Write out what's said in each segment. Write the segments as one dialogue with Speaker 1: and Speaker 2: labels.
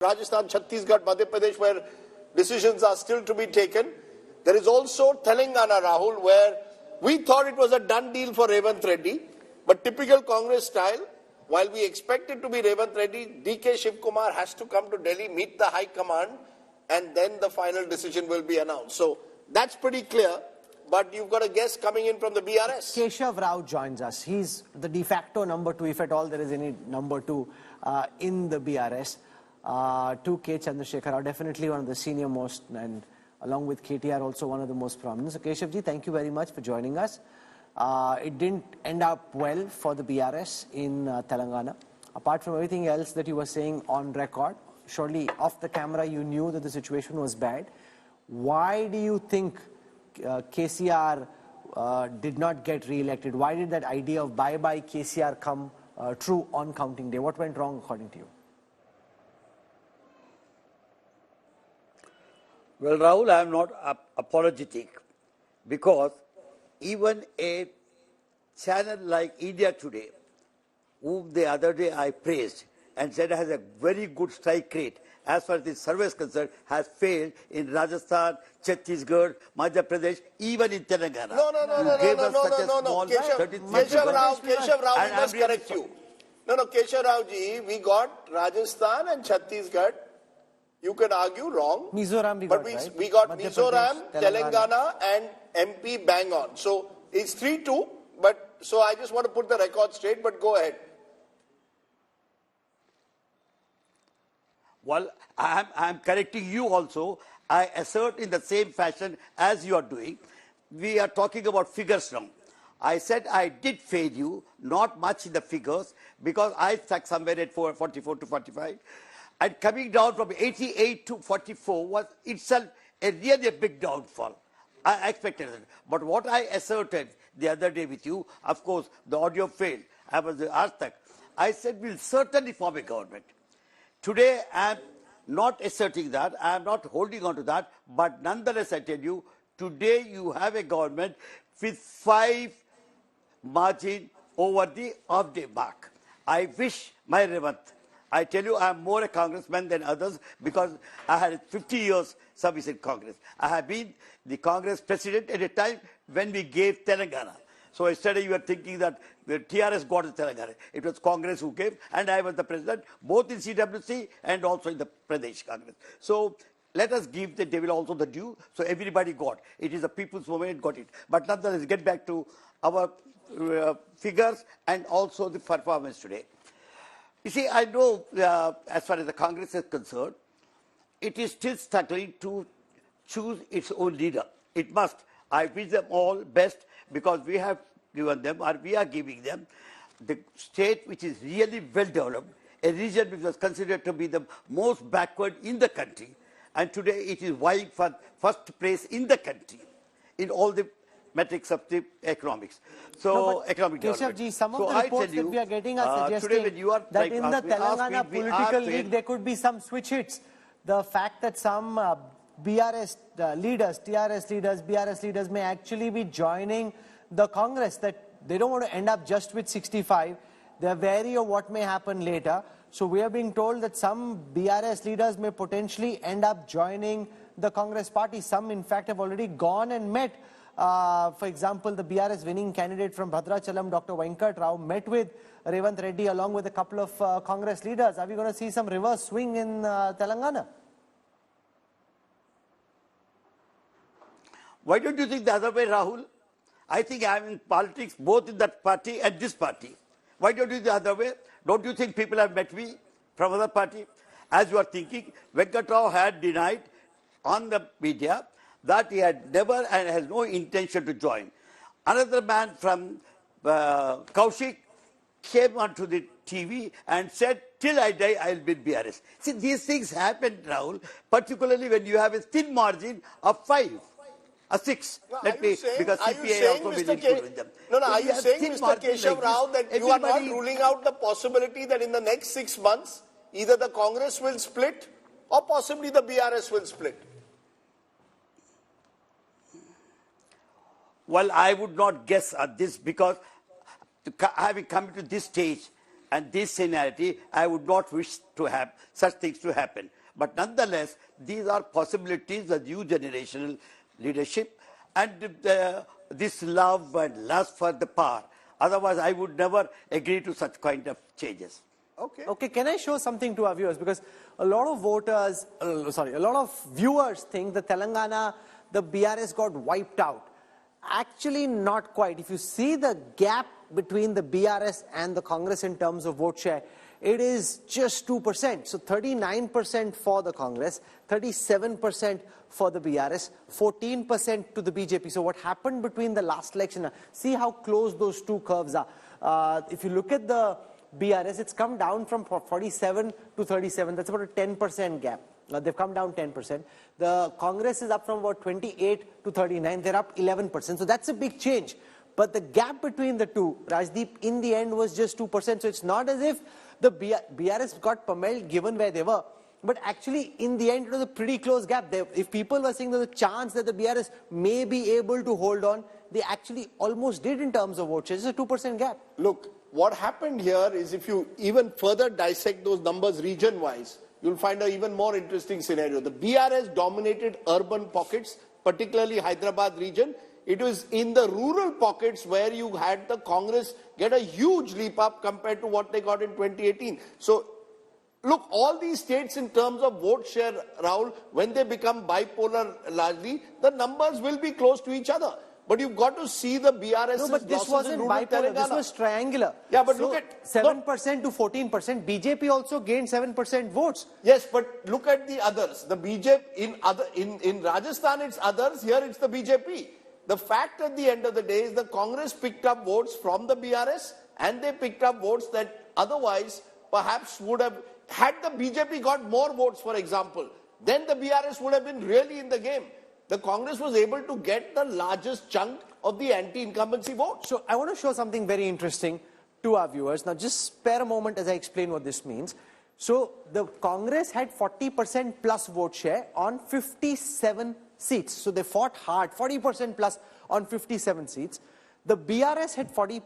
Speaker 1: Rajasthan, Chhattisgarh, Madhya Pradesh, where decisions are still to be taken. There is also Telangana, Rahul, where we thought it was a done deal for Revanth Reddy, but typical Congress style, while we expect it to be Revanth Reddy, DK Shivakumar has to come to Delhi, meet the High Command, and then the final decision will be announced. So that's pretty clear, but you've got a guest coming in from the BRS.
Speaker 2: Keshava joins us. He's the de facto number 2, if at all there is any number 2 in the BRS. To K. Chandrasekhar Rao, definitely one of the senior most, and along with KTR also one of the most prominent. So Keshavji, thank you very much for joining us. It didn't end up well for the BRS in Telangana. Apart from everything else that you were saying on record, surely off the camera you knew that the situation was bad. Why do you think KCR did not get re-elected? Why did that idea of bye-bye KCR come true on counting day? What went wrong according to you?
Speaker 3: Well, Rahul, I am not apologetic, because even a channel like India Today, whom the other day I praised and said has a very good strike rate as far as the survey is concerned, has failed in Rajasthan, Chhattisgarh, Madhya Pradesh, even in Telangana.
Speaker 1: No. Keshava Rao, we must correct you. Keshava Rao ji, we got Rajasthan and Chhattisgarh. You can argue wrong,
Speaker 2: Mizoram
Speaker 1: we got Mizoram, Telangana and MP bang on. So it's 3-2, but so I just want to put the record straight, but go ahead.
Speaker 3: Well, I am correcting you also. I assert in the same fashion as you are doing. We are talking about figures now. I said I did fail you, not much in the figures, because I stuck somewhere at 44 to 45. And coming down from 88 to 44 was itself really a big downfall. I expected it. But what I asserted the other day with you, of course, the audio failed. I was asked that. I said we'll certainly form a government. Today, I am not asserting that. I am not holding on to that. But nonetheless, I tell you, today you have a government with 5 margin over the off-day mark. I wish my Revanth. I tell you, I am more a congressman than others because I had 50 years service in Congress. I have been the Congress president at a time when we gave Telangana. So yesterday you were thinking that the TRS got the Telangana. It was Congress who gave, and I was the president, both in CWC and also in the Pradesh Congress. So let us give the devil also the due. So everybody got. It is the people's movement got it. But nonetheless, get back to our figures and also the performance today. You see, I know as far as the Congress is concerned, it is still struggling to choose its own leader. It must. I wish them all best, because we have given them, or we are giving them, the state which is really well developed, a region which was considered to be the most backward in the country, and today it is vying for first place in the country in all the metrics of the economics. So, economic development.
Speaker 2: Keshavji, some of the reports that we are getting are suggesting that in the Telangana political league there could be some switch hits. The fact that some BRS leaders, TRS leaders, BRS leaders may actually be joining the Congress, that they don't want to end up just with 65. They are wary of what may happen later. So we are being told that some BRS leaders may potentially end up joining the Congress party. Some, in fact, have already gone and met. For example, the BRS winning candidate from Bhadrachalam, Dr. Venkat Rao, met with Revanth Reddy along with a couple of Congress leaders. Are we going to see some reverse swing in Telangana?
Speaker 3: Why don't you think the other way, Rahul? I think I am in politics both in that party and this party. Why don't you think the other way? Don't you think people have met me from other party? As you are thinking, Venkat Rao had denied on the media that he had never and has no intention to join. Another man from Kaushik came onto the TV and said, till I die, I will be BRS. See, these things happen, Rahul, particularly when you have a thin margin of 5, or 6.
Speaker 1: No,
Speaker 3: Let me, because CPI also will include with them.
Speaker 1: Are you saying, Mr. Keshava Rao, that you are not ruling out the possibility that in the next 6 months, either the Congress will split or possibly the BRS will split?
Speaker 3: Well, I would not guess at this, because having come to this stage, and this scenario, I would not wish to have such things to happen. But nonetheless, these are possibilities of new generational leadership and this love and lust for the power. Otherwise, I would never agree to such kind of changes.
Speaker 2: Okay, can I show something to our viewers? Because a lot of voters, a lot of viewers think that Telangana, the BRS got wiped out. Actually, not quite. If you see the gap between the BRS and the Congress in terms of vote share, it is just 2%. So 39% for the Congress, 37% for the BRS, 14% to the BJP. So what happened between the last election, see how close those two curves are. If you look at the BRS, it's come down from 47 to 37. That's about a 10% gap. They've come down 10%. The Congress is up from about 28 to 39. They're up 11%. So that's a big change. But the gap between the two, Rajdeep, in the end was just 2%. So it's not as if the BRS got pummeled given where they were. But actually, in the end, it was a pretty close gap. If people were saying there's a chance that the BRS may be able to hold on, they actually almost did in terms of vote share. It's a 2% gap.
Speaker 1: Look, what happened here is if you even further dissect those numbers region-wise, you'll find an even more interesting scenario. The BRS dominated urban pockets, particularly Hyderabad region. It was in the rural pockets where you had the Congress get a huge leap up compared to what they got in 2018. So, look, all these states in terms of vote share, Rahul, when they become bipolar largely, the numbers will be close to each other. But you've got to see the BRS.
Speaker 2: No, but this wasn't bipolar, this was triangular.
Speaker 1: Yeah, but
Speaker 2: so
Speaker 1: look at
Speaker 2: 7% to 14%. BJP also gained 7% votes.
Speaker 1: Yes, but look at the others. The BJP in Rajasthan it's others, here it's the BJP. The fact at the end of the day is the Congress picked up votes from the BRS and they picked up votes that otherwise perhaps would have, had the BJP got more votes, for example, then the BRS would have been really in the game. The Congress was able to get the largest chunk of the anti-incumbency vote.
Speaker 2: So I want to show something very interesting to our viewers. Now just spare a moment as I explain what this means. So the Congress had 40% plus vote share on 57 seats. So they fought hard, 40% plus on 57 seats. The BRS had 40%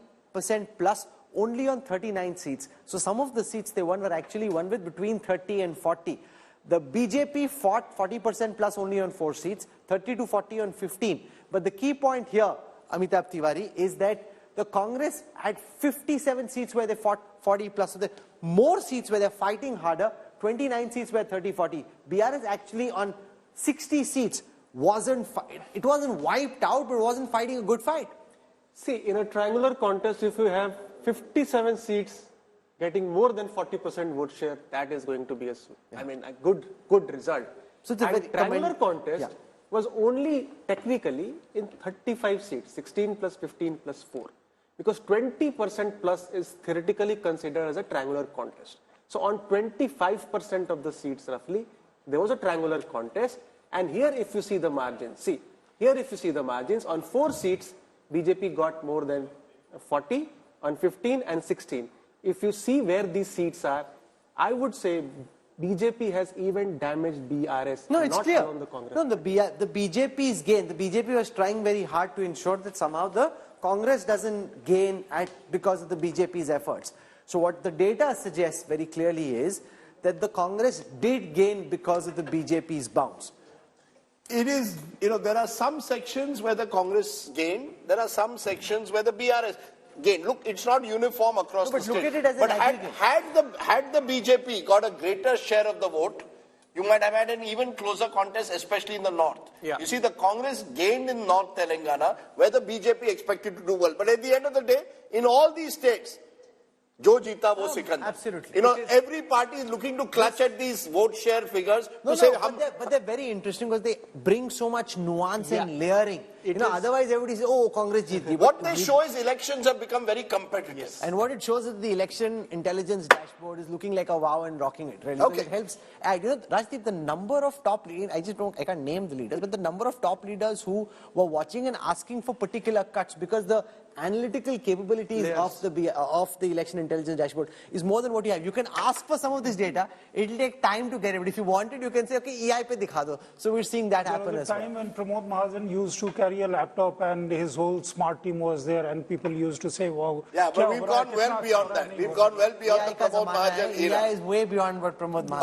Speaker 2: plus only on 39 seats. So some of the seats they won were actually won with between 30 and 40. The BJP fought 40% plus only on 4 seats, 30 to 40 on 15. But the key point here, Amitabh Tiwari, is that the Congress had 57 seats where they fought 40 plus. So there more seats where they're fighting harder, 29 seats where 30-40. BRS actually on 60 seats it wasn't wiped out, but it wasn't fighting a good fight.
Speaker 4: See, in a triangular contest, if you have 57 seats getting more than 40% vote share, that is going to be a good result. So it's a triangular contest was only technically in 35 seats, 16 plus 15 plus 4. Because 20% plus is theoretically considered as a triangular contest. So on 25% of the seats roughly, there was a triangular contest. And here if you see the margins, on 4 seats, BJP got more than 40, on 15 and 16. If you see where these seats are, I would say BJP has even damaged BRS.
Speaker 2: No, it's
Speaker 4: not
Speaker 2: clear.
Speaker 4: On the Congress.
Speaker 2: No, the BJP's gain. The BJP was trying very hard to ensure that somehow the Congress doesn't gain because of the BJP's efforts. So what the data suggests very clearly is that the Congress did gain because of the BJP's bounce.
Speaker 1: It is, there are some sections where the Congress gained, there are some sections where the BRS gained. Look, it's not uniform across the state.
Speaker 2: But look at it as
Speaker 1: an
Speaker 2: aggregate.
Speaker 1: Had the BJP got a greater share of the vote, you might have had an even closer contest, especially in the north. Yeah. You see, the Congress gained in North Telangana, where the BJP expected to do well. But at the end of the day, in all these states, Jo Jeeta wo Sikandar.
Speaker 2: Absolutely.
Speaker 1: Every party is looking to clutch at these vote share figures.
Speaker 2: But they're very interesting because they bring so much nuance and layering. Otherwise everybody says, oh, Congress jeeti.
Speaker 1: What they show is elections have become very competitive. Yes.
Speaker 2: And what it shows is the election intelligence dashboard is looking like a wow and rocking it. Really.
Speaker 1: Okay.
Speaker 2: So it helps. Rajdeep, the number of top leaders, I can't name the leaders, but the number of top leaders who were watching and asking for particular cuts because the analytical capabilities of the election intelligence dashboard is more than what you have. You can ask for some of this data. It will take time to get it. But if you want it, you can say, okay, EI pe dikha do. So we're seeing that happen as well.
Speaker 5: There was a time when Pramod Mahajan used to carry carry a laptop and his whole smart team was there and people used to say, wow.
Speaker 1: Yeah, but we've gone well beyond that. We've gone well beyond the Pramod Mahajan era.
Speaker 2: AI is way beyond what Pramod Mahajan.